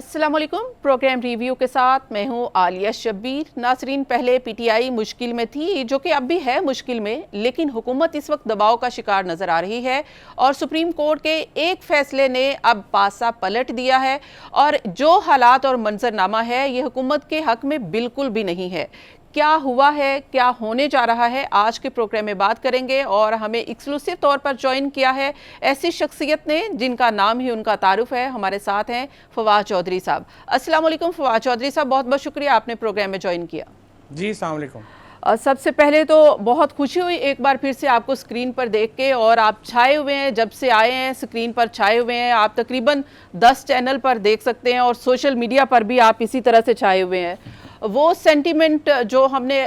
अस्सलाम वालेकुम। Programme review के साथ मैं हूं आलिया शब्बीर। नाजरीन, पहले पीटीआई मुश्किल में थी, जो कि अब भी है मुश्किल में, लेकिन हुकूमत इस वक्त दबाव का शिकार नजर आ रही है और सुप्रीम कोर्ट के एक फैसले ने अब पासा पलट दिया है और जो हालात और मंजरनामा है ये हुकूमत के हक में बिल्कुल भी नहीं है। क्या हुआ है, क्या होने जा रहा है, आज के प्रोग्राम में बात करेंगे और हमें एक्सक्लूसिव तौर पर ज्वाइन किया है ऐसी शख्सियत ने जिनका नाम ही उनका तारुफ है। हमारे साथ हैं फवाद चौधरी साहब। अस्सलाम वालेकुम फवाद चौधरी साहब, बहुत बहुत शुक्रिया आपने प्रोग्राम में ज्वाइन किया। जी अस्सलाम वालेकुम। सबसे पहले तो बहुत खुशी हुई एक बार फिर से आपको स्क्रीन पर देख के, और आप छाए हुए हैं, जब से आए हैं स्क्रीन पर छाए हुए हैं। आप तकरीबन 10 चैनल पर देख सकते हैं और सोशल मीडिया पर भी आप इसी तरह से छाए हुए हैं। वो सेंटीमेंट जो हमने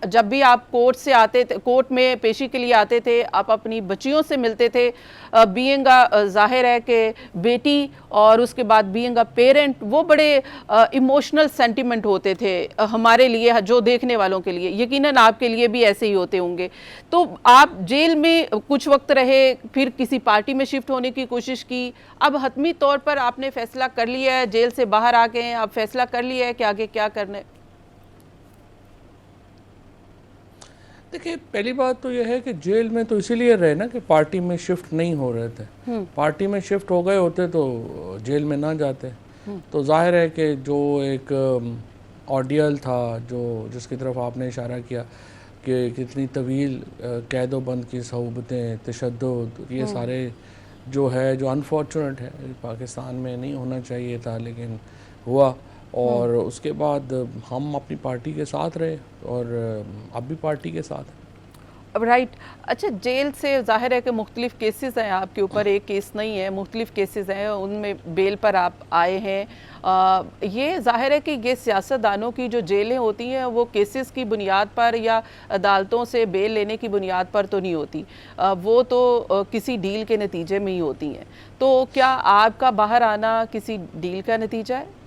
जब भी आप कोर्ट से आते थे, कोर्ट में पेशी के लिए आते थे, आप अपनी बच्चियों से मिलते थे, बीइंग जाहिर है कि बेटी और उसके बाद बीइंग अ पेरेंट, वो बड़े इमोशनल सेंटीमेंट होते थे हमारे लिए, जो देखने वालों के लिए। यकीनन आपके लिए भी ऐसे ही होते होंगे। तो आप जेल में कुछ वक्त रहे, फिर किसी पार्टी में शिफ्ट होने की कोशिश की, अब हतमी तौर पर आपने फैसला कर लिया है, जेल से बाहर आ गए हैं, अब फैसला कर लिया है कि आगे क्या करना है। देखिए, पहली बात तो यह है कि जेल में तो इसीलिए रहे ना कि पार्टी में शिफ्ट नहीं हो रहे थे। पार्टी में शिफ्ट हो गए होते तो जेल में ना जाते। तो जाहिर है कि जो एक ऑडियल था, जो जिसकी तरफ आपने इशारा किया कि कितनी तवील कैद बंद की सहूबतें, तशद्दुद, ये सारे जो है, जो अनफॉर्चुनेट है, पाकिस्तान में नहीं होना चाहिए था लेकिन हुआ। और उसके बाद हम अपनी पार्टी के साथ रहे और अब भी पार्टी के साथ हैं। राइट। अच्छा, जेल से जाहिर है कि मुख्तलिफ केसेस हैं आपके ऊपर, एक केस नहीं है, मुख्तलिफ केसेस हैं, उनमें बेल पर आप आए हैं। ये जाहिर है कि ये सियासतदानों की जो जेलें होती हैं वो केसेस की बुनियाद पर या अदालतों से बेल लेने की बुनियाद पर तो नहीं होती, वो तो किसी डील के नतीजे में ही होती हैं। तो क्या आपका बाहर आना किसी डील का नतीजा है?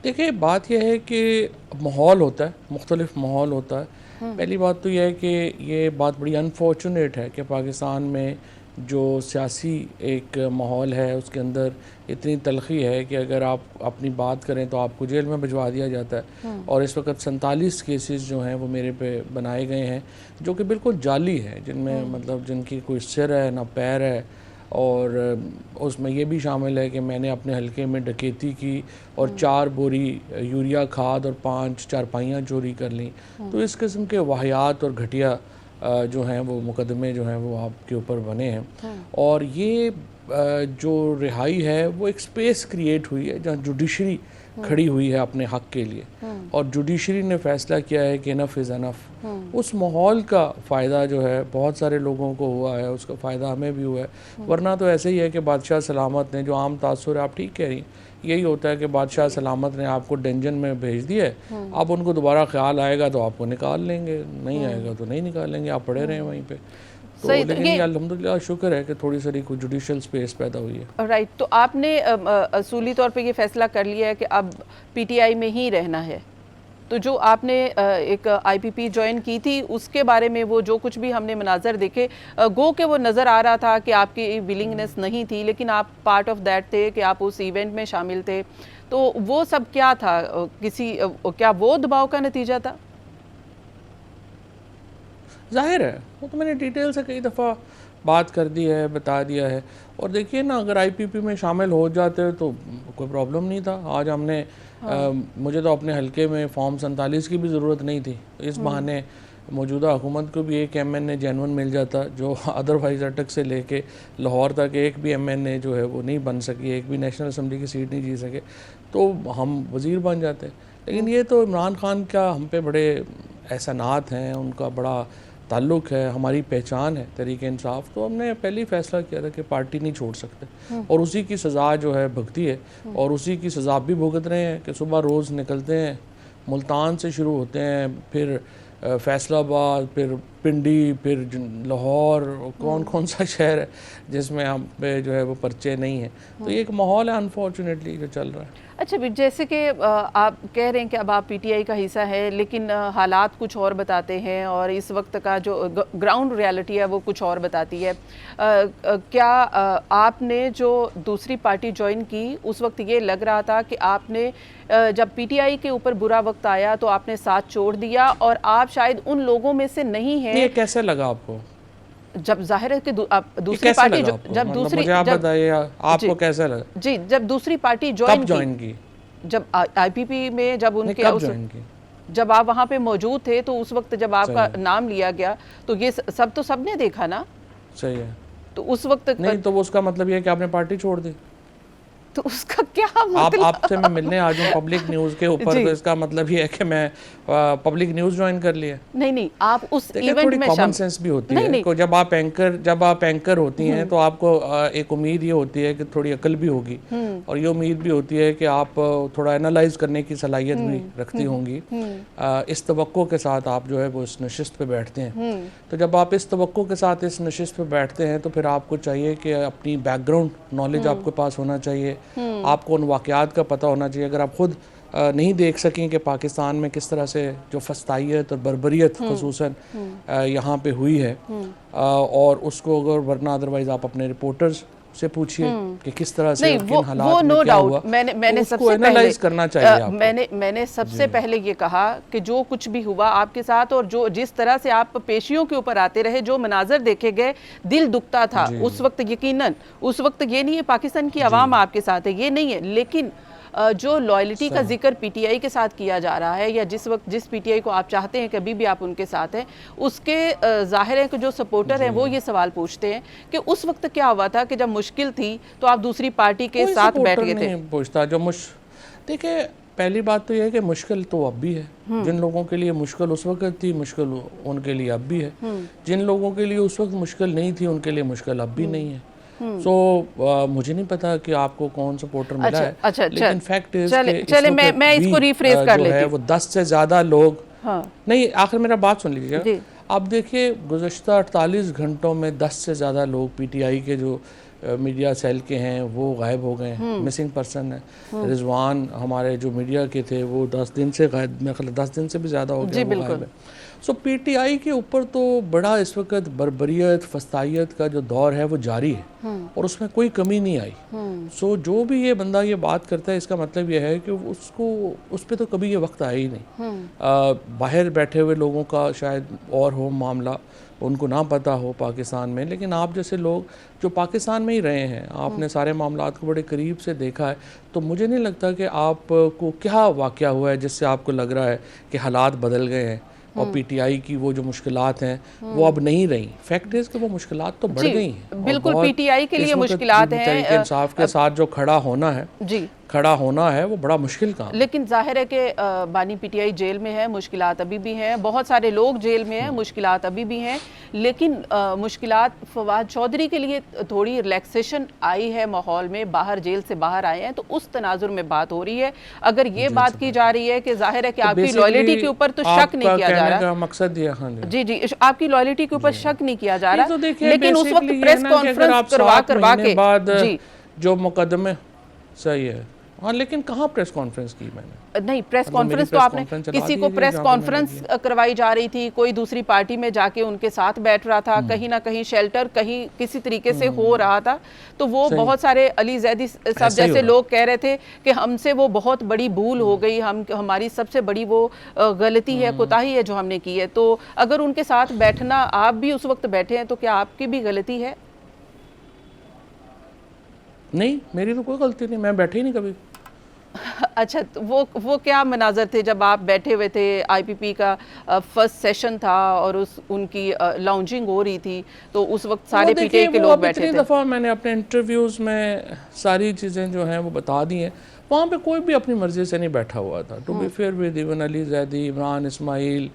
देखिए, बात यह है कि माहौल होता है, मुख्तलिफ माहौल होता है। पहली बात तो यह है कि ये बात बड़ी अनफॉर्चुनेट है कि पाकिस्तान में जो सियासी एक माहौल है उसके अंदर इतनी तलखी है कि अगर आप अपनी बात करें तो आपको जेल में भिजवा दिया जाता है। और इस वक्त 47 केसेस जो हैं वो मेरे पे बनाए गए हैं, जो कि बिल्कुल जाली है, जिनमें मतलब जिनकी कोई सिर है ना पैर है। और उसमें यह भी शामिल है कि मैंने अपने हलके में डकैती की और 4 बोरी यूरिया खाद और 5 चारपाइयाँ चोरी कर लीं। तो इस किस्म के वाहियात और घटिया जो हैं वो मुकदमे जो हैं वो आपके ऊपर बने हैं। और ये जो रिहाई है वो एक स्पेस क्रिएट हुई है जहाँ जुडिशरी खड़ी हुई है अपने हक़ के लिए, और जुडिशरी ने फैसला किया है कि इनफ इज़ इनफ। उस माहौल का फ़ायदा जो है बहुत सारे लोगों को हुआ है, उसका फ़ायदा हमें भी हुआ है। वरना तो ऐसे ही है कि बादशाह सलामत ने, जो आम तासुर है, आप ठीक कह रही हैं, यही होता है कि बादशाह सलामत ने आपको डेंजन में भेज दिया है, अब उनको दोबारा ख्याल आएगा तो आपको निकाल लेंगे, नहीं आएगा तो नहीं निकालेंगे, आप पड़े रहें वहीं पे। तो लेकिन ये अल्हम्दुलिल्लाह शुक्र है कि थोड़ी सारी कोई जुडिशल स्पेस पैदा हुई है। राइट। तो आपने असूली तौर पे ये फैसला कर लिया है कि अब पीटीआई में ही रहना है। तो जो आपने एक आईपीपी ज्वाइन की थी उसके बारे में वो जो कुछ भी हमने मनाजर देखे, गो के वो नज़र आ रहा था कि आपकी विलिंगनेस नहीं थी, लेकिन आप पार्ट ऑफ दैट थे कि आप उस इवेंट में शामिल थे। तो वो सब क्या था? क्या वो दबाव का नतीजा था? ज़ाहिर है, वो तो मैंने डिटेल से कई दफ़ा बात कर दी है, बता दिया है। और देखिए ना, अगर आईपीपी में शामिल हो जाते तो कोई प्रॉब्लम नहीं था। आज हमने मुझे तो अपने हलके में फॉर्म 47 की भी ज़रूरत नहीं थी। इस बहाने मौजूदा हुकूमत को भी एक एमएनए जेन्युइन मिल जाता, जो अदरवाइज़ अटक से लेके लाहौर तक एक भी एमएनए जो है वो नहीं बन सकी, एक भी नेशनल असम्बली की सीट नहीं जीत सके, तो हम वज़ीर बन जाते। लेकिन ये तो इमरान खान का हम पे बड़े एहसानात हैं, उनका बड़ा ताल्लुक़ है, हमारी पहचान है तहरीक इंसाफ। तो हमने पहले ही फैसला किया था कि पार्टी नहीं छोड़ सकते, और उसी की सज़ा जो है भुगती है, और उसी की सज़ा भी भुगत रहे हैं कि सुबह रोज़ निकलते हैं, मुल्तान से शुरू होते हैं, फिर फैसलाबाद, फिर पिंडी, फिर लाहौर, कौन कौन सा शहर है जिसमें हम पे जो है वो पर्चे नहीं हैं। तो ये एक माहौल है अनफॉर्चुनेटली जो चल रहा है। अच्छा भी जैसे कि आप कह रहे हैं कि अब आप पीटीआई का हिस्सा है, लेकिन हालात कुछ और बताते हैं और इस वक्त का जो ग्राउंड रियलिटी है वो कुछ और बताती है। क्या आपने जो दूसरी पार्टी ज्वाइन की उस वक्त ये लग रहा था कि आपने जब पीटीआई के ऊपर बुरा वक्त आया तो आपने साथ छोड़ दिया और आप शायद उन लोगों में से नहीं हैं? ये कैसे लगा आपको? जब जाहिर है कि दूसरी पार्टी जब मतलब दूसरी मुझे आप बताइए आपको कैसा लगा? जी, जब दूसरी पार्टी कब ज्वाइन की? जब आईपीपी में जब उनके कब ज्वाइन की? जब आप वहाँ पे मौजूद थे तो उस वक्त जब आपका नाम लिया गया तो ये सब तो सबने देखा ना। सही है। तो उस वक्त नहीं तो उसका मतलब ये है कि आपने पार्टी छोड़ दी। तो उसका क्या मतलब? आपसे मैं मिलने आ जाऊं पब्लिक न्यूज़ के ऊपर तो इसका मतलब ये है कि मैं पब्लिक न्यूज़ ज्वाइन कर लिया। नहीं, आप उस इवेंट में कॉमन सेंस भी होती है को जब आप एंकर होती हैं तो आपको एक उम्मीद ये होती है कि थोड़ी अकल भी होगी और ये उम्मीद भी होती है कि आप थोड़ा एनालाइज करने की सलाहियत भी रखती होंगी। इस तवक्को के साथ आप जो है वो इस नशिस्त पे बैठते हैं। तो जब आप इस तवक्को के साथ इस नशिस्त पे बैठते हैं तो फिर आपको चाहिए कि अपनी बैकग्राउंड नॉलेज आपके पास होना चाहिए, आपको उन वाक़यात का पता होना चाहिए। अगर आप खुद नहीं देख सकें कि पाकिस्तान में किस तरह से जो फस्तायत और बर्बरियत खुसूसन यहाँ पे हुई है और उसको अगर वरना अदरवाइज़ आप अपने रिपोर्टर्स से पूछिए कि किस तरह से किन हालात में क्या हुआ। मैंने सबसे एनालाइज करना चाहिए आपको। मैंने सबसे पहले ये कहा कि जो कुछ भी हुआ आपके साथ और जो जिस तरह से आप पेशियों के ऊपर आते रहे, जो मनाजर देखे गए, दिल दुखता था उस वक्त। यकीनन उस वक्त ये नहीं है पाकिस्तान की आवाम आपके साथ है, ये नहीं है, लेकिन जो लॉयल्टी का जिक्र पीटीआई के साथ किया जा रहा है या जिस वक्त जिस पीटीआई को आप चाहते हैं कभी भी आप उनके साथ हैं, उसके जाहिर है कि जो सपोर्टर हैं वो ये सवाल पूछते हैं कि उस वक्त क्या हुआ था कि जब मुश्किल थी तो आप दूसरी पार्टी के साथ बैठ गए थे। पूछता जो देखिए पहली बात तो यह है कि मुश्किल तो अब भी है। जिन लोगों के लिए मुश्किल उस वक्त थी, मुश्किल उनके लिए अब भी है। जिन लोगों के लिए उस वक्त मुश्किल नहीं थी उनके लिए मुश्किल अब भी नहीं है। मुझे नहीं पता कि आपको कौन सपोर्टर मिला है। लेकिन फैक्ट चले मैं इसको रिफ्रेज कर लेती हूं। वो 10 से ज़्यादा लोग नहीं, आखिर मेरा बात सुन लीजिएगा। अब देखिए गुज़श्ता 48 घंटों में 10 से ज़्यादा लोग पीटीआई के जो मीडिया सेल के हैं वो गायब हो गए हैं, मिसिंग पर्सन है। रिजवान हमारे जो मीडिया के थे वो 10 दिन से गायब, मैं 10 दिन से भी ज़्यादा हो गया, वो गायब है। सो पीटीआई के ऊपर तो बड़ा इस वक्त बर्बरियत फस्तायत का जो दौर है वो जारी है और उसमें कोई कमी नहीं आई। सो जो भी ये बंदा ये बात करता है इसका मतलब ये है कि उसको उस पर तो कभी ये वक्त आया ही नहीं। बाहर बैठे हुए लोगों का शायद और हो मामला, उनको ना पता हो पाकिस्तान में, लेकिन आप जैसे लोग जो पाकिस्तान में ही रहे हैं, आपने सारे मामलात को बड़े करीब से देखा है, तो मुझे नहीं लगता कि आपको क्या वाक़या हुआ है जिससे आपको लग रहा है कि हालात बदल गए हैं और पीटीआई की वो जो मुश्किलात हैं वो अब नहीं रही। फैक्ट इज कि वो मुश्किलात तो बढ़ गई हैं। बिल्कुल पीटीआई के लिए मुश्किलात हैं। तहरीक इंसाफ के साथ जो खड़ा होना है वो बड़ा मुश्किल काम। लेकिन जाहिर है कि बानी पीटीआई जेल में है, मुश्किलात अभी भी हैं, बहुत सारे लोग जेल में हैं, मुश्किलात अभी भी हैं। लेकिन मुश्किलात फवाद चौधरी के लिए थोड़ी रिलैक्सेशन आई है माहौल में, बाहर जेल से बाहर आए हैं, तो उस तनाजुर में बात हो रही है। अगर ये बात की जा रही है कि जाहिर है कि आपकी लॉयल्टी के ऊपर तो शक नहीं किया जा रहा, मकसद ये जी आपकी लॉयल्टी के ऊपर शक नहीं किया जा रहा, लेकिन उस वक्त प्रेस कॉन्फ्रेंस करवा के जो मुकदमे सही है। हाँ, लेकिन कहाँ प्रेस कॉन्फ्रेंस की मैंने? नहीं, प्रेस कॉन्फ्रेंस तो आपने किसी को प्रेस कॉन्फ्रेंस करवाई जा रही थी, कोई दूसरी पार्टी में जाके उनके साथ बैठ रहा था, कहीं ना कहीं शेल्टर कहीं किसी तरीके से हो रहा था। तो वो बहुत सारे अली जैदी साहब जैसे लोग कह रहे थे कि हमसे वो बहुत बड़ी भूल हो गई, हमारी सबसे बड़ी वो गलती है, कोताही है जो हमने की है। तो अगर उनके साथ बैठना, आप भी उस वक्त बैठे हैं, तो क्या आपकी भी गलती है? नहीं, मेरी तो कोई गलती नहीं, मैं बैठे ही नहीं कभी। अच्छा, तो वो क्या मनाजर थे जब आप बैठे हुए थे? आईपीपी का फर्स्ट सेशन था और उनकी लाउंजिंग हो रही थी, तो उस वक्त सारे पीटीआई के लोग बैठे थे। इतनी दफ़ा मैंने अपने इंटरव्यूज़ में सारी चीज़ें जो हैं वो बता दी हैं। वहाँ पे कोई भी अपनी मर्ज़ी से नहीं बैठा हुआ था। To be fair with even Ali Zaidi, Imran Ismail,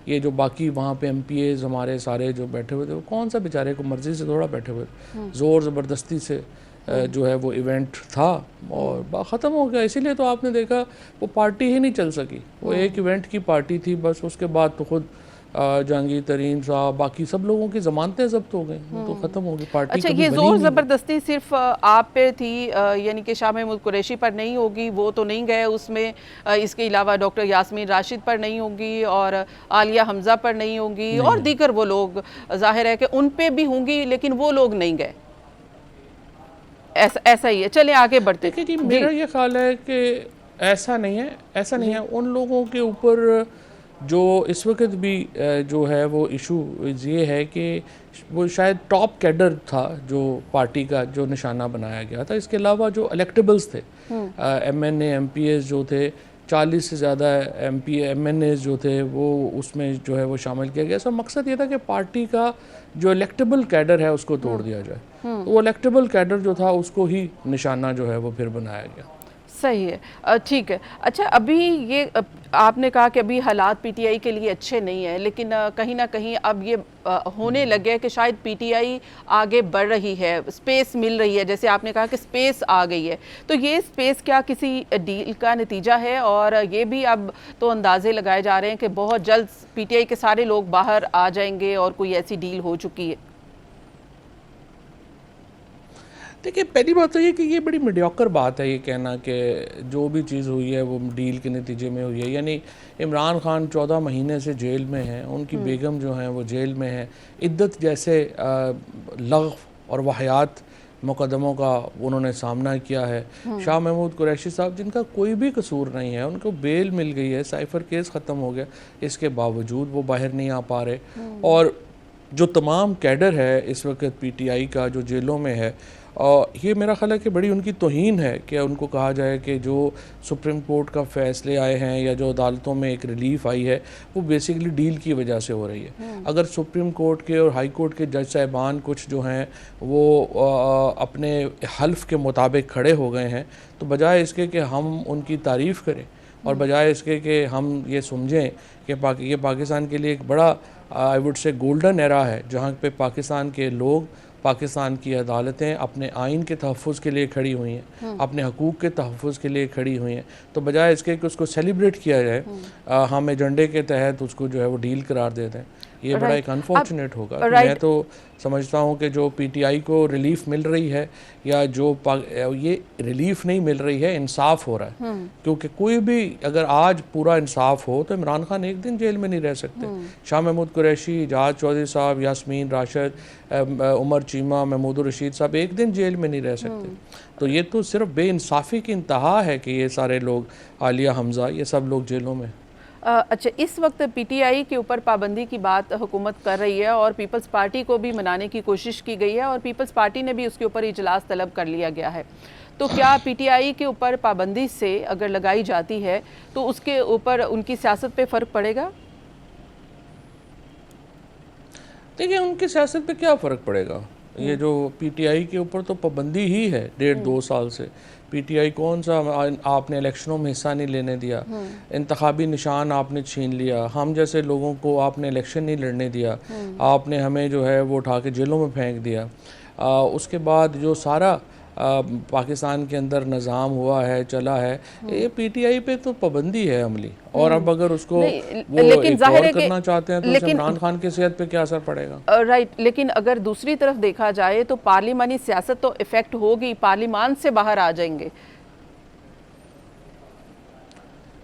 ये जो बाकी वहाँ पे MPAs हमारे सारे जो बैठे हुए थे, वो कौन सा बेचारे को मर्ज़ी से थोड़ा बैठे हुए थे, ज़ोर ज़बरदस्ती से जो है वो इवेंट था और ख़त्म हो गया। इसीलिए तो आपने देखा वो पार्टी ही नहीं चल सकी। वो एक इवेंट की पार्टी थी बस, उसके बाद तो खुद जहांगीर तरीन साहब, बाकी सब लोगों की जमानतें जब्त हो गई, तो ख़त्म होगी पार्टी। अच्छा, कभी ये बनी जोर नहीं। ज़बरदस्ती सिर्फ आप पे थी, यानी कि शाह महमूद कुरैशी पर नहीं होगी, वो तो नहीं गए उसमें, इसके अलावा डॉक्टर यास्मीन राशिद पर नहीं होगी और आलिया हमज़ा पर नहीं होगी और नहीं। दीगर वो लोग जाहिर है कि उन पे भी होंगी, लेकिन वो लोग नहीं गए। ऐसा ऐसा ही है। चले आगे बढ़ते देखिए जी, जी मेरा ये ख्याल है कि ऐसा नहीं है, ऐसा नहीं है। उन लोगों के ऊपर जो इस वक्त भी जो है वो इशू ये है कि वो शायद टॉप कैडर था जो पार्टी का, जो निशाना बनाया गया था। इसके अलावा जो इलेक्टेबल्स थे, MNA MPs जो थे, 40 से ज़्यादा MNAs जो थे, वो उसमें जो है वो शामिल किया गया। इसका मकसद ये था कि पार्टी का जो इलेक्टेबल कैडर है उसको तोड़ दिया जाए। तो वो इलेक्टेबल कैडर जो था उसको ही निशाना जो है वो फिर बनाया गया। सही है। ठीक है। अच्छा, अभी ये आपने कहा कि अभी हालात पीटीआई के लिए अच्छे नहीं है, लेकिन कहीं ना कहीं अब ये होने लगे है कि शायद पीटीआई आगे बढ़ रही है, स्पेस मिल रही है। जैसे आपने कहा कि स्पेस आ गई है, तो ये स्पेस क्या किसी डील का नतीजा है? और ये भी अब तो अंदाजे लगाए जा रहे हैं कि बहुत जल्द पीटीआई के सारे लोग बाहर आ जाएंगे और कोई ऐसी डील हो चुकी है। देखिए, पहली बात तो ये कि ये बड़ी मीडियोकर बात है ये कहना कि जो भी चीज़ हुई है वो डील के नतीजे में हुई है। यानी इमरान खान 14 महीने से जेल में हैं, उनकी बेगम जो हैं वो जेल में हैं, इद्दत जैसे लग़्व और वाहियात मुकदमों का उन्होंने सामना किया है। शाह महमूद कुरैशी साहब जिनका कोई भी कसूर नहीं है, उनको बेल मिल गई है, साइफ़र केस ख़त्म हो गया, इसके बावजूद वो बाहर नहीं आ पा रहे। और जो तमाम कैडर है इस वक्त PTI का जो जेलों में है, और ये मेरा ख़्याल है कि बड़ी उनकी तौहीन है कि उनको कहा जाए कि जो सुप्रीम कोर्ट का फ़ैसले आए हैं या जो अदालतों में एक रिलीफ आई है वो बेसिकली डील की वजह से हो रही है। अगर सुप्रीम कोर्ट के और हाई कोर्ट के जज साहिबान कुछ जो हैं वो अपने हल्फ के मुताबिक खड़े हो गए हैं, तो बजाय इसके कि हम उनकी तारीफ़ करें और बजाय इसके कि हम ये समझें कि ये पाकिस्तान के लिए एक बड़ा I would say golden era है, जहाँ पे पाकिस्तान के लोग, पाकिस्तान की अदालतें अपने आइन के तहफ़्फ़ुज़ के लिए खड़ी हुई हैं, अपने हकूक़ के तहफ़्फ़ुज़ के लिए खड़ी हुई हैं, तो बजाय इसके कि उसको सेलिब्रेट किया जाए, हम एजेंडे के तहत उसको जो है वो डील करार देते हैं, ये बड़ा एक अनफॉर्चुनेट होगा। तो मैं तो समझता हूँ कि जो PTI को रिलीफ मिल रही है या जो ये रिलीफ नहीं मिल रही है, इंसाफ हो रहा है। क्योंकि कोई भी अगर आज पूरा इंसाफ हो तो इमरान खान एक दिन जेल में नहीं रह सकते। शाह महमूद कुरैशी, जहाज चौधरी साहब, यास्मीन राशिद, उमर चीमा, महमूद रशीद साहब एक दिन जेल में नहीं रह सकते। तो ये तो सिर्फ बेइंसाफ़ी की इंतहा है कि ये सारे लोग, आलिया हमज़ा, ये सब लोग जेलों में। अच्छा, इस वक्त PTI के ऊपर पाबंदी की बात हुकूमत कर रही है और पीपल्स पार्टी को भी मनाने की कोशिश की गई है और पीपल्स पार्टी ने भी उसके ऊपर इजलास तलब कर लिया गया है। तो क्या PTI के ऊपर पाबंदी से अगर लगाई जाती है तो उसके ऊपर उनकी सियासत पे फ़र्क पड़ेगा? देखिए, उनकी सियासत पे क्या फ़र्क पड़ेगा? ये जो PTI के ऊपर तो पाबंदी ही है 1.5-2 साल से। PTI कौन सा, आपने इलेक्शनों में हिस्सा नहीं लेने दिया, इंतखाबी निशान आपने छीन लिया, हम जैसे लोगों को आपने इलेक्शन नहीं लड़ने दिया, आपने हमें जो है वो उठा के जेलों में फेंक दिया। उसके बाद जो सारा पाकिस्तान के अंदर निज़ाम हुआ है, चला है, ये PTI पे तो पाबंदी है अमली। और अब अगर उसको वो एक और करना चाहते हैं तो इमरान खान की सेहत पे क्या असर पड़ेगा? राइट, लेकिन अगर दूसरी तरफ देखा जाए तो पार्लिमानी सियासत तो इफेक्ट होगी, पार्लिमान से बाहर आ जाएंगे।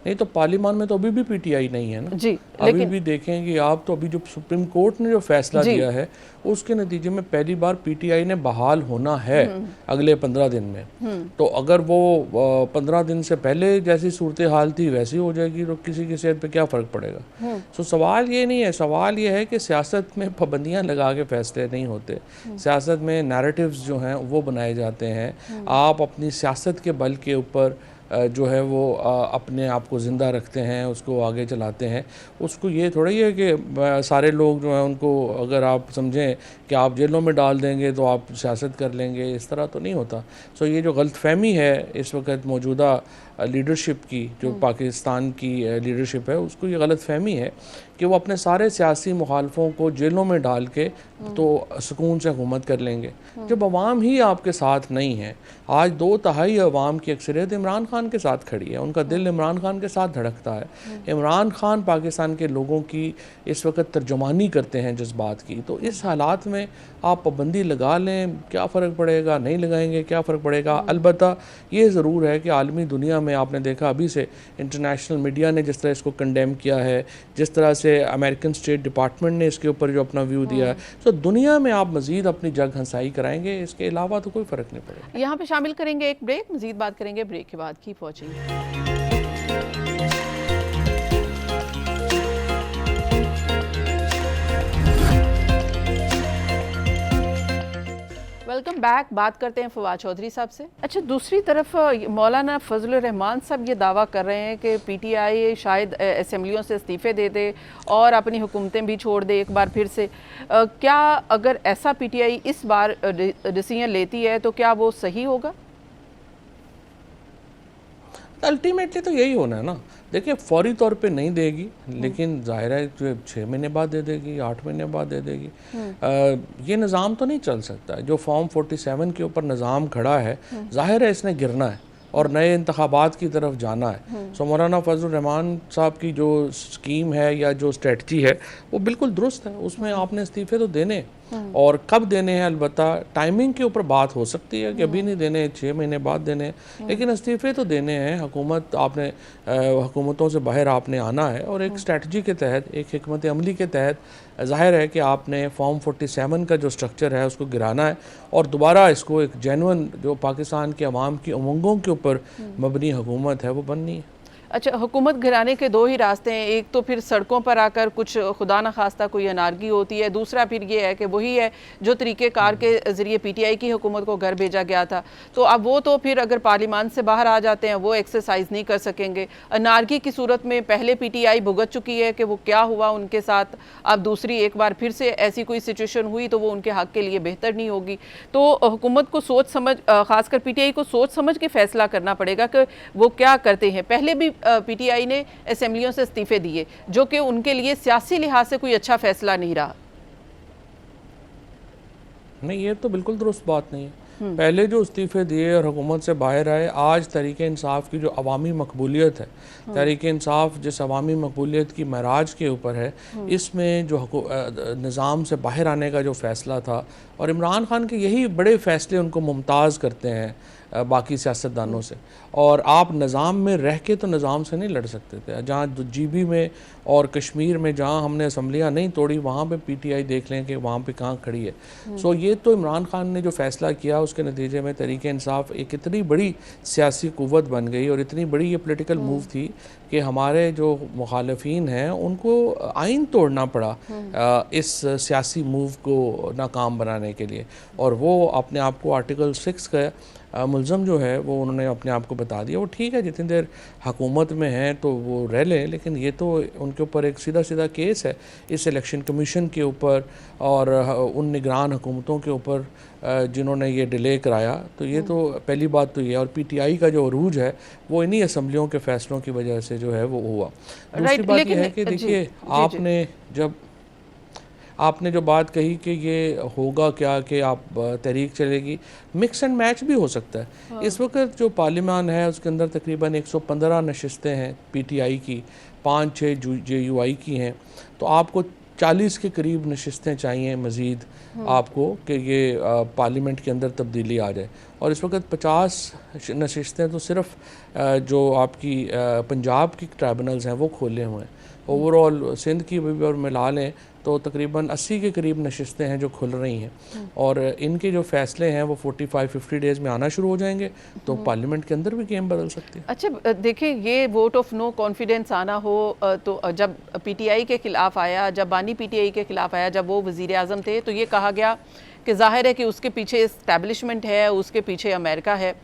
नहीं तो पार्लिमान में तो अभी भी PTI नहीं है ना जी, अभी भी देखेंगे आप तो अभी जो सुप्रीम कोर्ट ने जो फैसला दिया है उसके नतीजे में पहली बार PTI ने बहाल होना है अगले 15 दिन में। तो अगर वो 15 दिन से पहले जैसी सूरत हाल थी वैसी हो जाएगी तो किसी की सेहत पे क्या फ़र्क पड़ेगा? सो सवाल ये नहीं है, सवाल ये है कि सियासत में पाबंदियाँ लगा के फैसले नहीं होते। सियासत में नैरेटिव्स जो हैं वो बनाए जाते हैं। आप अपनी सियासत के बल के ऊपर जो है वो अपने आप को ज़िंदा रखते हैं, उसको आगे चलाते हैं। उसको ये थोड़ा ही है कि सारे लोग जो हैं उनको अगर आप समझें कि आप जेलों में डाल देंगे तो आप सियासत कर लेंगे, इस तरह तो नहीं होता। सो ये जो गलतफहमी है इस वक्त मौजूदा लीडरशिप की, जो पाकिस्तान की लीडरशिप है, उसको ये गलत फहमी है कि वो अपने सारे सियासी मुखालफों को जेलों में डाल के तो सुकून से हुकूमत कर लेंगे, जब अवाम ही आपके साथ नहीं है। आज 2/3 अवाम की अक्सरियत इमरान खान के साथ खड़ी है, उनका दिल इमरान खान के साथ धड़कता है। इमरान खान पाकिस्तान के लोगों की इस वक्त तर्जुमानी करते हैं जज्बात की। तो इस हालात में आप पाबंदी लगा लें, क्या फ़र्क पड़ेगा, नहीं लगाएंगे क्या फ़र्क पड़ेगा। अलबत्ता ये ज़रूर है कि आलमी दुनिया में आपने देखा अभी से इंटरनेशनल मीडिया ने जिस तरह इसको कंडेम किया है, जिस तरह से अमेरिकन स्टेट डिपार्टमेंट ने इसके ऊपर जो अपना व्यू दिया है, तो दुनिया में आप मज़ीद अपनी जग हंसाई कराएंगे, इसके अलावा तो कोई फ़र्क नहीं पड़ेगा। यहाँ पे शामिल करेंगे एक ब्रेक, मज़ीद बात करेंगे ब्रेक के बाद। Keep watching. Welcome back. बात करते हैं फवाद चौधरी साहब से। अच्छा, दूसरी तरफ मौलाना फजलुर रहमान साहब ये दावा कर रहे हैं कि पीटीआई शायद असेंबलियों से इस्तीफ़े दे दे और अपनी हुकूमतें भी छोड़ दे एक बार फिर से। क्या अगर ऐसा पीटीआई इस बार डिसीजन लेती है तो क्या वो सही होगा? अल्टीमेटली तो यही होना है ना। देखिए, फौरी तौर पे नहीं देगी, लेकिन जाहिर है जो 6 महीने बाद दे देगी, 8 महीने बाद दे देगी। ये निज़ाम तो नहीं चल सकता। जो फॉर्म 47 के ऊपर निज़ाम खड़ा है, जाहिर है इसने गिरना है और नए इंतखाबात की तरफ जाना है। सो मौलाना फजलुर रहमान साहब की जो स्कीम है या जो स्ट्रेटजी है वो बिल्कुल दुरुस्त है। उसमें आपने इस्तीफ़े तो देने, और कब देने हैं अलबत्ता टाइमिंग के ऊपर बात हो सकती है कि अभी नहीं देने, 6 महीने बाद देने, लेकिन इस्तीफ़े तो देने हैं। हुकूमत आपने हुकूमतों से बाहर आपने आना है और एक स्ट्रेटजी के तहत, एक हिकमत अमली के तहत ज़ाहिर है कि आपने फॉर्म 47 का जो स्ट्रक्चर है उसको गिराना है और दोबारा इसको एक जेन्युइन जो पाकिस्तान के अवाम की उमंगों के ऊपर मबनी हुकूमत है वो बननी है। अच्छा, हुकूमत गिराने के दो ही रास्ते हैं। एक तो फिर सड़कों पर आकर कुछ खुदा न खास्ता कोई अनारगी होती है, दूसरा फिर ये है कि वही है जो तरीक़ेकार के ज़रिए पीटीआई की हुकूमत को घर भेजा गया था। तो अब वो तो फिर अगर पार्लियामान से बाहर आ जाते हैं वो एक्सरसाइज नहीं कर सकेंगे। अनारगी की सूरत में पहले पीटीआई भुगत चुकी है कि वो क्या हुआ उनके साथ। अब दूसरी एक बार फिर से ऐसी कोई सिचुएशन हुई तो वो उनके हक़ के लिए बेहतर नहीं होगी। तो हुकूमत को सोच समझ, ख़ासकर पीटीआई को सोच समझ के फ़ैसला करना पड़ेगा कि वो क्या करते हैं। पहले भी पीटीआई ने असेंबलियों से इस्तीफे दिए जो कि उनके लिए सियासी लिहाज से कोई अच्छा फैसला नहीं रहा। नहीं, ये तो बिल्कुल दुरुस्त बात नहीं है। पहले जो इस्तीफे दिए और हुकूमत से बाहर आए, आज तहरीक इंसाफ की जो अवामी मकबूलियत है, तहरीक इंसाफ जिस अवामी मकबूलियत की महराज के ऊपर है, इसमें जो निज़ाम से बाहर आने का जो फ़ैसला था, और इमरान खान के यही बड़े फ़ैसले उनको मुमताज़ करते हैं बाकी सियासतदानों से। और आप निज़ाम में रह के तो निज़ाम से नहीं लड़ सकते थे। जहाँ जीबी में और कश्मीर में जहाँ हमने असम्बलियाँ नहीं तोड़ी, वहाँ पे पीटीआई देख लें कि वहाँ पे कहाँ खड़ी है। सो ये तो इमरान खान ने जो फ़ैसला किया उसके नतीजे में तहरीक इंसाफ एक इतनी बड़ी सियासी क़ुव्वत बन गई और इतनी बड़ी ये पोलिटिकल मूव थी कि हमारे जो मुखालफीन हैं उनको आइन तोड़ना पड़ा इस सियासी मूव को नाकाम बनाने के लिए। और वो अपने आप को आर्टिकल 6 का मुल्ज़म जो है वो उन्होंने अपने आप को बता दिया। वो ठीक है, जितनी देर हुकूमत में हैं तो वो रह लें, लेकिन ये तो उनके ऊपर एक सीधा सीधा केस है इस इलेक्शन कमीशन के ऊपर और उन निगरान हुकूमतों के ऊपर जिन्होंने ये डिले कराया। तो ये तो पहली बात तो ये, और पीटीआई का जो अरूज है वो इन्हीं असम्बलियों के फ़ैसलों की वजह से जो है वो हुआ। दूसरी बात यह है कि देखिए, आपने जो बात कही कि ये होगा क्या कि आप तहरीक चलेगी, मिक्स एंड मैच भी हो सकता है। इस वक्त जो पार्लियामान है उसके अंदर तकरीबन 115 नशिस्तें हैं पीटीआई की, 5-6 जेयूआई की हैं। तो आपको 40 के करीब नशिस्तें चाहिए मज़ीद आपको कि ये पार्लियामेंट के अंदर तब्दीली आ जाए। और इस वक्त 50 नशिस्तें तो सिर्फ जो आपकी पंजाब की ट्राइब्यूनल्स हैं वो खोले हुए हैं। ओवरऑल सिंध की भी और मिला लें तो तकरीबन 80 के करीब नशिस्तें हैं जो खुल रही हैं और इनके जो फैसले हैं वो 45-50 डेज़ में आना शुरू हो जाएंगे। तो पार्लियामेंट के अंदर भी गेम बदल सकती है। अच्छा, देखिए, ये वोट ऑफ नो कॉन्फिडेंस आना हो तो जब पीटीआई के ख़िलाफ़ आया, जब बानी पीटीआई के ख़िलाफ़ आया, जब वो वज़ीर आज़म थे, तो ये कहा गया कि ज़ाहिर है कि उसके पीछे इस्टेब्लिशमेंट है, उसके पीछे अमेरिका है।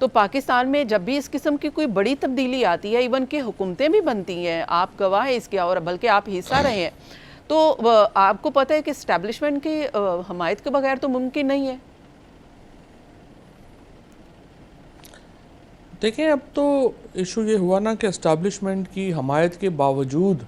तो पाकिस्तान में जब भी इस किस्म की कोई बड़ी तब्दीली आती है, इवन कि हुकूमतें भी बनती हैं, आप गवाह हैं इसके और बल्कि आप हिस्सा रहे हैं, तो आपको पता है कि इस्टेब्लिशमेंट की हमायत के बगैर तो मुमकिन नहीं है। देखें, अब तो इशू ये हुआ ना कि इस्टेब्लिशमेंट की हमायत के बावजूद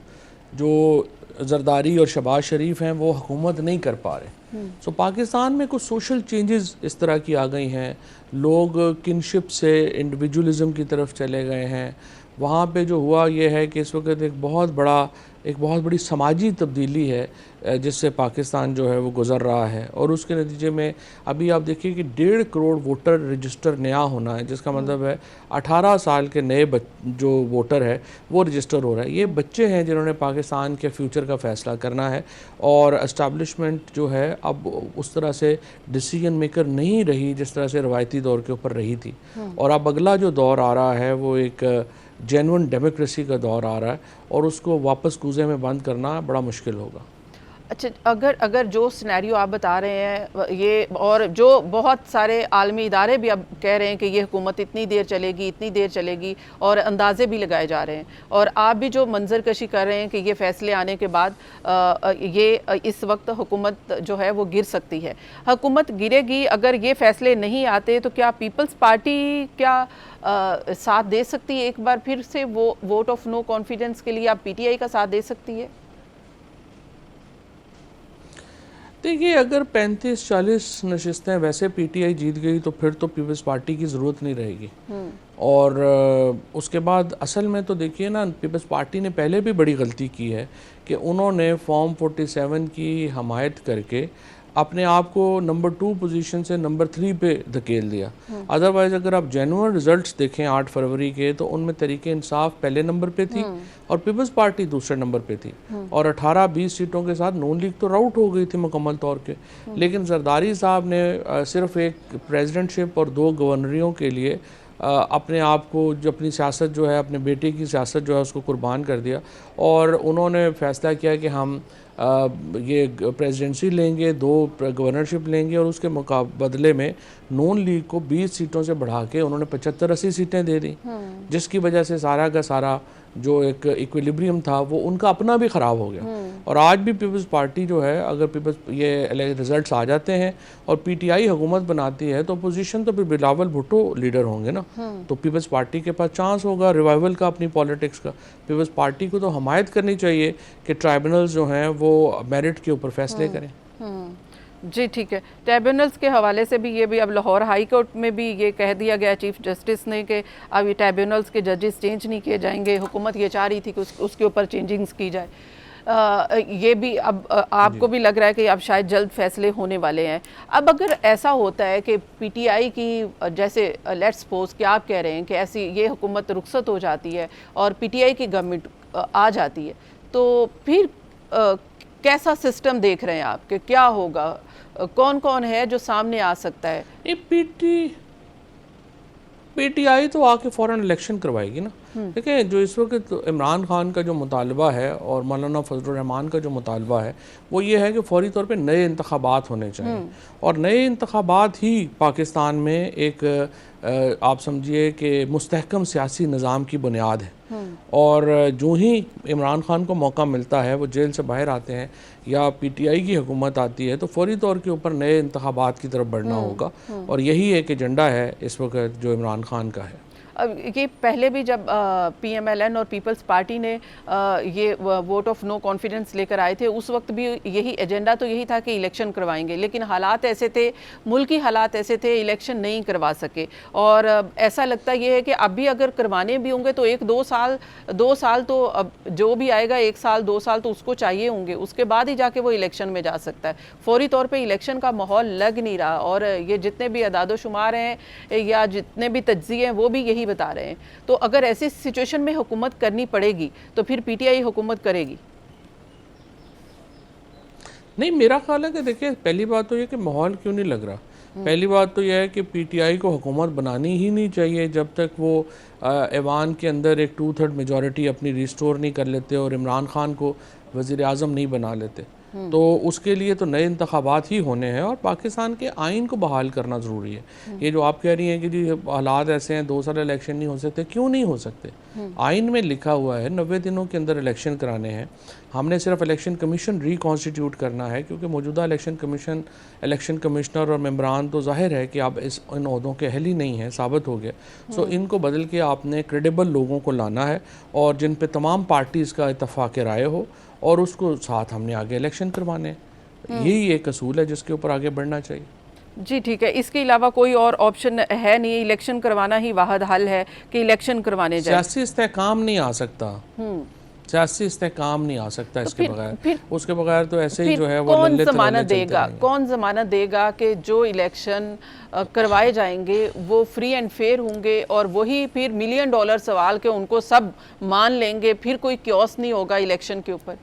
जो जरदारी और शहबाज शरीफ हैं वो हुकूमत नहीं कर पा रहे। सो पाकिस्तान में कुछ सोशल चेंजेस इस तरह की आ गई हैं, लोग किनशिप से इंडिविजुअलिज्म की तरफ चले गए हैं। वहाँ पे जो हुआ ये है कि इस वक्त एक बहुत बड़ी समाजी तब्दीली है जिससे पाकिस्तान जो है वो गुज़र रहा है, और उसके नतीजे में अभी आप देखिए कि 1.5 करोड़ वोटर रजिस्टर नया होना है, जिसका मतलब है 18 साल के नए जो वोटर है वो रजिस्टर हो रहा है। ये बच्चे हैं जिन्होंने पाकिस्तान के फ्यूचर का फ़ैसला करना है, और इस्टेब्लिशमेंट जो है अब उस तरह से डिसीजन मेकर नहीं रही जिस तरह से रवायती दौर के ऊपर रही थी। और अब अगला जो दौर आ रहा है वो एक जेन्युइन डेमोक्रेसी का दौर आ रहा है, और उसको वापस कूजे में बंद करना बड़ा मुश्किल होगा। अच्छा, अगर जो सिनेरियो आप बता रहे हैं ये, और जो बहुत सारे आलमी इदारे भी अब कह रहे हैं कि ये हुकूमत इतनी देर चलेगी, और अंदाजे भी लगाए जा रहे हैं, और आप भी जो मंजर कशी कर रहे हैं कि ये फैसले आने के बाद ये इस वक्त हुकूमत जो है वो गिर सकती है। हुकूमत गिरेगी अगर ये फैसले नहीं आते, तो क्या पीपल्स पार्टी क्या साथ दे सकती है एक बार फिर से? वो वोट ऑफ नो कॉन्फिडेंस के लिए आप पीटीआई का साथ दे सकती है? देखिए, अगर 35-40 नशिस्तें वैसे पीटीआई जीत गई तो फिर तो पीपल्स पार्टी की ज़रूरत नहीं रहेगी। और उसके बाद असल में तो देखिए ना, पीपल्स पार्टी ने पहले भी बड़ी गलती की है कि उन्होंने फॉर्म 47 की हमायत करके अपने आप को नंबर 2 पोजीशन से नंबर 3 पे धकेल दिया। अदरवाइज़ अगर आप जेन्युइन रिजल्ट्स देखें 8 फरवरी के, तो उनमें तरीके इंसाफ पहले नंबर पे थी और पीपल्स पार्टी दूसरे नंबर पे थी, और 18-20 सीटों के साथ नून लीग तो आउट हो गई थी मुकम्मल तौर के। लेकिन जरदारी साहब ने सिर्फ एक प्रेसिडेंटशिप और 2 गवर्नरियों के लिए अपने आप को, जो अपनी सियासत जो है, अपने बेटे की सियासत जो है उसको कुर्बान कर दिया, और उन्होंने फ़ैसला किया कि हम ये प्रेसिडेंसी लेंगे, 2 गवर्नरशिप लेंगे, और उसके बदले में नून लीग को 20 सीटों से बढ़ा के उन्होंने 75-80 सीटें दे दी, जिसकी वजह से सारा का सारा जो एक इक्विलिब्रियम था वो उनका अपना भी ख़राब हो गया। और आज भी पीपल्स पार्टी जो है, अगर ये रिजल्ट्स आ जाते हैं और पीटीआई हुकूमत बनाती है, तो अपोजिशन तो फिर बिलावल भुट्टो लीडर होंगे ना, तो पीपल्स पार्टी के पास चांस होगा रिवाइवल का अपनी पॉलिटिक्स का। पीपल्स पार्टी को तो हमायत करनी चाहिए कि ट्राइब्यूनल्स जो हैं वो मेरिट के ऊपर फैसले करें। जी ठीक है। ट्राइब्यूनल्स के हवाले से भी ये भी अब लाहौर हाई कोर्ट में भी ये कह दिया गया चीफ जस्टिस ने कि अब ये ट्राइब्यूनल्स के जजेस चेंज नहीं किए जाएंगे। हुकूमत ये चाह रही थी कि उसके ऊपर चेंजिंग्स की जाए। ये भी अब आपको भी लग रहा है कि अब शायद जल्द फैसले होने वाले हैं। अब अगर ऐसा होता है कि पीटीआई की, जैसे लेट्स सपोज कि आप कह रहे हैं कि ऐसी ये हुकूमत रुखसत हो जाती है और पीटीआई की गवर्नमेंट आ जाती है, तो फिर कैसा सिस्टम देख रहे हैं आप कि क्या होगा? कौन कौन है जो सामने आ सकता है? पीटीआई तो आके फ़ौरन इलेक्शन करवाएगी ना। देखिए, जो इस वक्त इमरान खान का जो मुतालबा है और मौलाना फजलुर रहमान का जो मुतालबा है वो ये है कि फौरी तौर पे नए इंतखाबात होने चाहिए, और नए इंतखाबात ही पाकिस्तान में एक आप समझिए कि मुस्तहकम सियासी निज़ाम की बुनियाद है। और जो ही इमरान खान को मौका मिलता है, वो जेल से बाहर आते हैं या पीटीआई की हुकूमत आती है, तो फौरी तौर के ऊपर नए इंतखाबात की तरफ बढ़ना होगा, और यही एक एजेंडा है इस वक्त जो इमरान खान का है। अब ये पहले भी जब पीएमएलएन और पीपल्स पार्टी ने ये वोट ऑफ नो कॉन्फिडेंस लेकर आए थे, उस वक्त भी यही एजेंडा तो यही था कि इलेक्शन करवाएंगे, लेकिन हालात ऐसे थे, मुल्की हालात ऐसे थे, इलेक्शन नहीं करवा सके। और ऐसा लगता ये है कि अब भी अगर करवाने भी होंगे तो 1-2 साल तो अब जो भी आएगा, 1 साल 2 साल तो उसको चाहिए होंगे, उसके बाद ही जाके वो इलेक्शन में जा सकता है। फौरी तौर पर इलेक्शन का माहौल लग नहीं रहा, और ये जितने भी अदादोशुमार हैं या जितने भी तज्ज़िये हैं वो भी यही बता रहे हैं। तो अगर ऐसी सिचुएशन में हुकूमत करनी पड़ेगी तो फिर पीटीआई हुकूमत करेगी? नहीं, मेरा ख्याल है कि देखिए, पहली बात तो ये कि माहौल क्यों नहीं लग रहा। पहली बात तो यह है कि पीटीआई को हुकूमत बनानी ही नहीं चाहिए जब तक वो ऐवान के अंदर एक 2/3 मेजॉरिटी अपनी रिस्टोर नहीं कर लेते और इमरान खान को वज़ीर आज़म नहीं बना लेते। तो उसके लिए तो नए इंतखाबात ही होने हैं और पाकिस्तान के आइन को बहाल करना ज़रूरी है। ये जो आप कह रही हैं कि जी हालात ऐसे हैं 2 साल इलेक्शन नहीं हो सकते, क्यों नहीं हो सकते? आइन में लिखा हुआ है 90 दिनों के अंदर इलेक्शन कराने हैं। हमने सिर्फ इलेक्शन कमीशन रिकॉन्स्टिट्यूट करना है, क्योंकि मौजूदा इलेक्शन कमीशन, इलेक्शन कमिश्नर और मेम्बरान तो जाहिर है कि आप इन ओहदों के अहल ही नहीं हैं, साबित हो गया। सो इनको बदल के आपने क्रेडिबल लोगों को लाना है और जिन पे तमाम पार्टीज़ का इत्तफाक राय हो, और उसको साथ हमने आगे इलेक्शन करवाने हैं। यही एक असूल है जिसके ऊपर आगे बढ़ना चाहिए। जी ठीक है, इसके अलावा कोई और ऑप्शन है नहीं, इलेक्शन करवाना ही वाहिद हल है कि इलेक्शन करवाने जाए। सियासी इस्तेहकाम नहीं आ सकता, सियासी इस्तेहकाम नहीं आ सकता इसके बगैर। उसके बगैर तो ऐसे ही जो है वो कौन लल्ले जमानत तलल्ले देगा, चलते कौन जमानत देगा कि जो इलेक्शन करवाए जाएंगे वो फ्री एंड फेयर होंगे और वही फिर $1 मिलियन सवाल के उनको सब मान लेंगे, फिर कोई क्योस नहीं होगा इलेक्शन के ऊपर?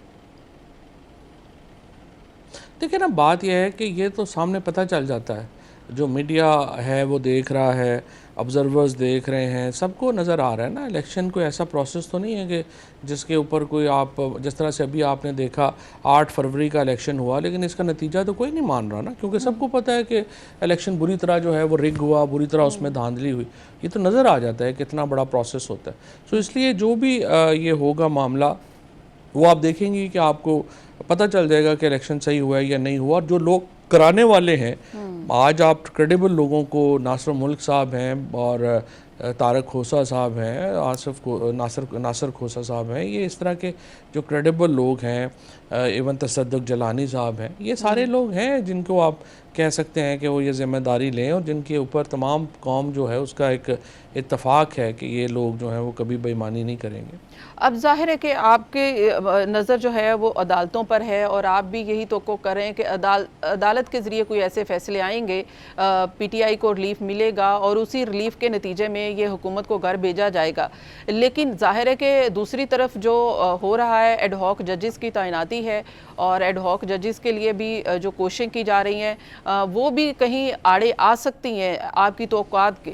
देखिए ना, बात यह है कि ये तो सामने पता चल जाता है, जो मीडिया है वो देख रहा है, ऑब्जर्वर्स देख रहे हैं, सबको नज़र आ रहा है ना। इलेक्शन कोई ऐसा प्रोसेस तो नहीं है कि जिसके ऊपर कोई आप, जिस तरह से अभी आपने देखा 8 फरवरी का इलेक्शन हुआ, लेकिन इसका नतीजा तो कोई नहीं मान रहा ना, क्योंकि सबको पता है कि इलेक्शन बुरी तरह जो है वो रिग हुआ, बुरी तरह उसमें धांधली हुई। ये तो नज़र आ जाता है कितना बड़ा प्रोसेस होता है। सो इसलिए जो भी ये होगा मामला, वो आप देखेंगे कि आपको पता चल जाएगा कि इलेक्शन सही हुआ है या नहीं हुआ। और जो लोग कराने वाले हैं, आज आप क्रेडिबल लोगों को, नासिर मुल्क साहब हैं और तारक खोसा साहब हैं, आसिफ को नासिर खोसा साहब हैं, ये इस तरह के जो क्रेडिबल लोग हैं, इवन तसद्दुक जलानी साहब हैं, ये सारे लोग हैं जिनको आप कह सकते हैं कि वो ये ज़िम्मेदारी लें और जिनके ऊपर तमाम कौम जो है उसका एक इत्तफाक है कि ये लोग जो हैं वो कभी बेईमानी नहीं करेंगे। अब जाहिर है कि आपके नज़र जो है वो अदालतों पर है और आप भी यही तवक्को कर रहे हैं कि अदालत के ज़रिए कोई ऐसे फैसले आएंगे, पीटीआई को रिलीफ मिलेगा और उसी रिलीफ के नतीजे में ये हुकूमत को घर भेजा जाएगा। लेकिन जाहिर है कि दूसरी तरफ जो हो रहा है, एडहॉक जजेस की तैनाती है और एडहॉक जजेस के लिए भी जो कोशिशें की जा रही हैं वो भी कहीं आड़े आ सकती हैं आपकी तवक्कुआत के?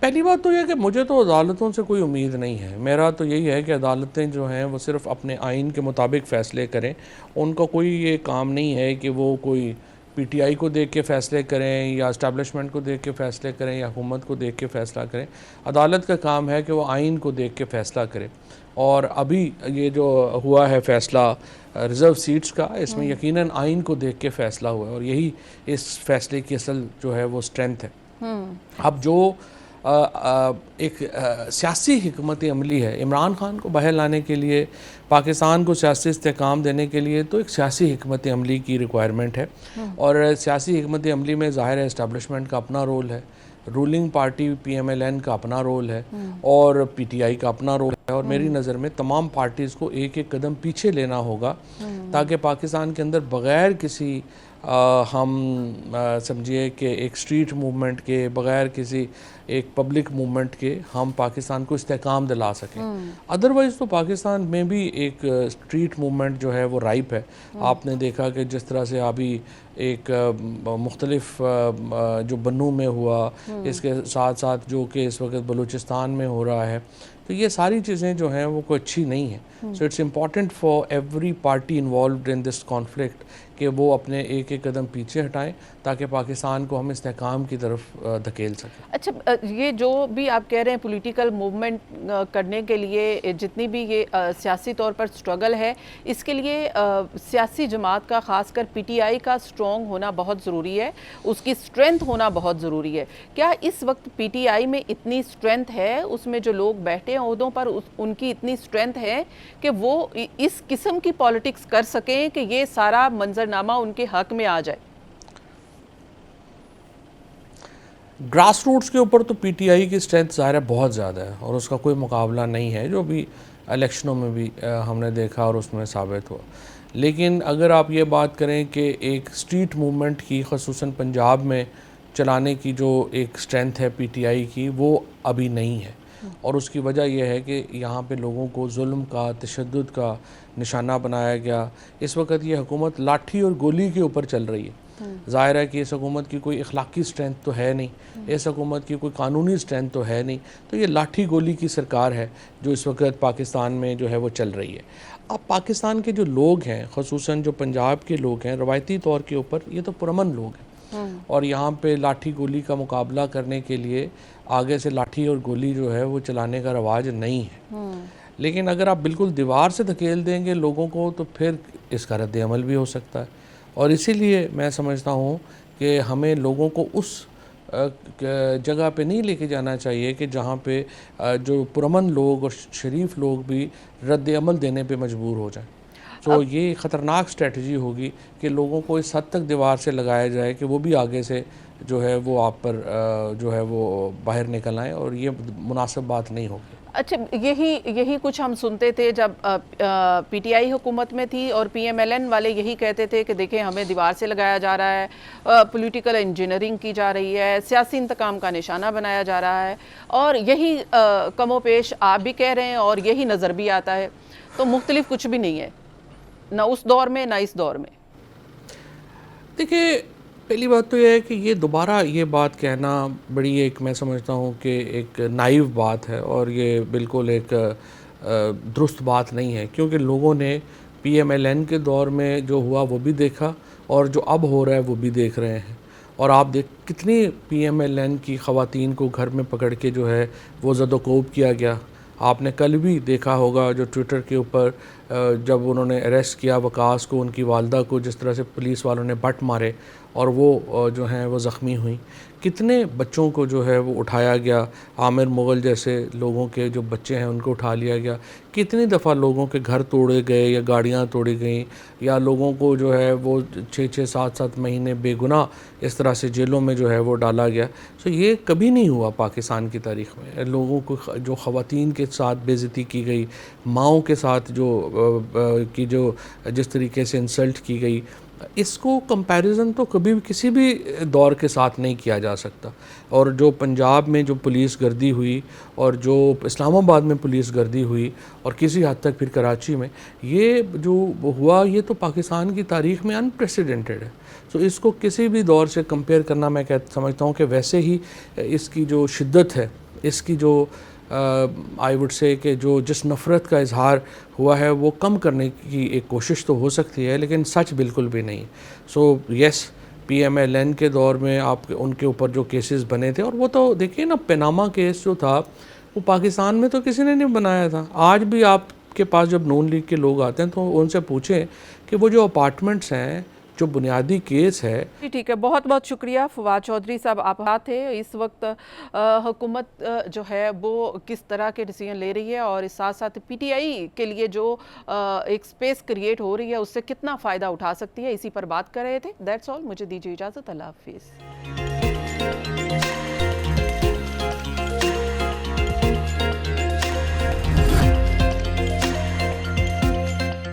पहली बात तो यह कि मुझे तो अदालतों से कोई उम्मीद नहीं है। मेरा तो यही है कि अदालतें जो हैं वो सिर्फ़ अपने आइन के मुताबिक फ़ैसले करें। उनका कोई ये काम नहीं है कि वो कोई पीटीआई को देख के फ़ैसले करें या इस्टेब्लिशमेंट को देख के फ़ैसले करें या हुकूमत को देख के फ़ैसला करें। अदालत का काम है कि वो आइन को देख के फ़ैसला करे। और अभी ये जो हुआ है फ़ैसला रिज़र्व सीट्स का, इसमें यकीनन आइन को देख के फ़ैसला हुआ है और यही इस फ़ैसले की असल जो है वो स्ट्रेंथ है। अब जो एक सियासी हिकमत अमली है, इमरान खान को बाहर लाने के लिए, पाकिस्तान को सियासी इस्तेहकाम देने के लिए तो एक सियासी हिकमत अमली की रिक्वायरमेंट है। और सियासी हिकमत अमली में ज़ाहिर है इस्टेब्लिशमेंट का अपना रोल है, रूलिंग पार्टी PMLN का अपना रोल है और PTI का अपना रोल है। और मेरी नज़र में तमाम पार्टीज़ को एक एक कदम पीछे लेना होगा ताकि पाकिस्तान के अंदर बग़ैर किसी हम समझिए कि एक स्ट्रीट मूवमेंट के, बग़ैर किसी एक पब्लिक मूवमेंट के हम पाकिस्तान को इस्तेहकाम दिला सकें। अदरवाइज़ तो पाकिस्तान में भी एक स्ट्रीट मूवमेंट जो है वो राइप है। आपने देखा कि जिस तरह से अभी एक मुख्तलिफ जो बन्नू में हुआ, इसके साथ साथ जो कि इस वक्त बलूचिस्तान में हो रहा है, तो ये सारी चीज़ें जो हैं वो कोई अच्छी नहीं है। So it's important for every party involved in this conflict कि वो अपने एक एक कदम पीछे हटाएं ताकि पाकिस्तान को हम इस्तेहकाम की तरफ धकेल सकें। अच्छा, ये जो भी आप कह रहे हैं पॉलिटिकल मूवमेंट करने के लिए जितनी भी ये सियासी तौर पर स्ट्रगल है, इसके लिए सियासी जमात का, ख़ासकर PTI का स्ट्रॉन्ग होना बहुत ज़रूरी है, उसकी स्ट्रेंथ होना बहुत ज़रूरी है। क्या इस वक्त PTI में इतनी स्ट्रेंथ है, उसमें जो लोग बैठे हैं ओहदों पर उनकी इतनी स्ट्रेंथ है कि वो इस किस्म की पॉलिटिक्स कर सकें कि ये सारा मंजरनामा उनके हक में आ जाए? ग्रास रूट्स के ऊपर तो PTI की स्ट्रेंथ ज़ाहिर है बहुत ज़्यादा है और उसका कोई मुकाबला नहीं है, जो भी इलेक्शनों में भी हमने देखा और उसमें साबित हुआ। लेकिन अगर आप ये बात करें कि एक स्ट्रीट मूवमेंट की, ख़ुसूसन पंजाब में चलाने की जो एक स्ट्रेंथ है PTI की, वो अभी नहीं है। और उसकी वजह यह है कि यहाँ पे लोगों को जुल्म का, तशद्दुद का निशाना बनाया गया। इस वक्त ये हुकूमत लाठी और गोली के ऊपर चल रही है। ज़ाहिर है कि इस हुकूमत की कोई अखलाकी स्ट्रेंथ तो है नहीं, इस हुकूमत की कोई कानूनी स्ट्रेंथ तो है नहीं, तो ये लाठी गोली की सरकार है जो इस वक्त पाकिस्तान में जो है वो चल रही है। अब पाकिस्तान के जो लोग हैं, ख़ुसूसन जो पंजाब के लोग हैं, रवायती तौर के ऊपर ये तो पुरअमन लोग हैं और यहाँ पे लाठी गोली का मुकाबला करने के लिए आगे से लाठी और गोली जो है वो चलाने का रवाज नहीं है। लेकिन अगर आप बिल्कुल दीवार से धकेल देंगे लोगों को तो फिर इसका रद्द अमल भी हो सकता है। और इसीलिए मैं समझता हूँ कि हमें लोगों को उस जगह पे नहीं लेके जाना चाहिए कि जहाँ पे जो पुरअमन लोग और शरीफ लोग भी रद्द अमल देने पे मजबूर हो जाएं। तो ये ख़तरनाक स्ट्रेटजी होगी कि लोगों को इस हद तक दीवार से लगाया जाए कि वो भी आगे से जो है वो आप पर जो है वो बाहर निकल आएँ, और ये मुनासिब बात नहीं होगी। अच्छा, यही कुछ हम सुनते थे जब पीटीआई हुकूमत में थी और पीएमएलएन वाले यही कहते थे कि देखें हमें दीवार से लगाया जा रहा है, पॉलिटिकल इंजीनियरिंग की जा रही है, सियासी इंतकाम का निशाना बनाया जा रहा है, और यही कमोपेश आप भी कह रहे हैं और यही नज़र भी आता है। तो मुख्तलिफ कुछ भी नहीं है, ना उस दौर में ना इस दौर में। देखिए, पहली बात तो यह है कि ये दोबारा ये बात कहना बड़ी एक, मैं समझता हूँ कि एक नाइव बात है और ये बिल्कुल एक दुरुस्त बात नहीं है, क्योंकि लोगों ने पीएमएलएन के दौर में जो हुआ वो भी देखा और जो अब हो रहा है वो भी देख रहे हैं। और आप देख कितनी पीएमएलएन की ख़वातीन को घर में पकड़ के जो है वो ज़दोकोब किया गया। आपने कल भी देखा होगा जो ट्विटर के ऊपर जब उन्होंने अरेस्ट किया वकास को, उनकी वालदा को, जिस तरह से पुलिस वालों ने बट मारे और वो जो हैं वो ज़ख्मी हुई। कितने बच्चों को जो है वो उठाया गया, आमिर मुग़ल जैसे लोगों के जो बच्चे हैं उनको उठा लिया गया। कितनी दफ़ा लोगों के घर तोड़े गए या गाड़ियाँ तोड़ी गई, या लोगों को जो है वो 6-6 7-7 महीने बेगुनाह इस तरह से जेलों में जो है वो डाला गया। तो ये कभी नहीं हुआ पाकिस्तान की तारीख़ में। लोगों को जो ख़वातीन के साथ बेइज़्ज़ती की गई, माँओं के साथ जो जिस तरीके से इंसल्ट की गई, इसको कंपैरिजन तो कभी भी किसी भी दौर के साथ नहीं किया जा सकता। और जो पंजाब में जो पुलिस गर्दी हुई और जो इस्लामाबाद में पुलिस गर्दी हुई और किसी हद तक फिर कराची में, ये जो हुआ ये तो पाकिस्तान की तारीख़ में अनप्रेसिडेंटेड है। तो इसको किसी भी दौर से कंपेयर करना, मैं समझता हूँ कि वैसे ही इसकी जो शिद्दत है, इसकी जो आई वुड से कि जो जिस नफ़रत का इजहार हुआ है वो कम करने की एक कोशिश तो हो सकती है, लेकिन सच बिल्कुल भी नहीं। सो यस, पीएमएलएन के दौर में आप उनके ऊपर जो केसेस बने थे, और वो तो देखिए ना, पनामा केस जो था वो पाकिस्तान में तो किसी ने नहीं बनाया था। आज भी आपके पास जब नून लीग के लोग आते हैं तो उनसे पूछें कि वो जो अपार्टमेंट्स हैं, जो बुनियादी केस है। जी ठीक है, बहुत बहुत शुक्रिया फवाद चौधरी साहब, आप साथ थे। इस वक्त हुकूमत जो है वो किस तरह के डिसीजन ले रही है और इस साथ साथ पीटीआई के लिए जो एक स्पेस क्रिएट हो रही है उससे कितना फ़ायदा उठा सकती है, इसी पर बात कर रहे थे। दैट्स ऑल, मुझे दीजिए इजाज़त, अल्लाह हाफिज़।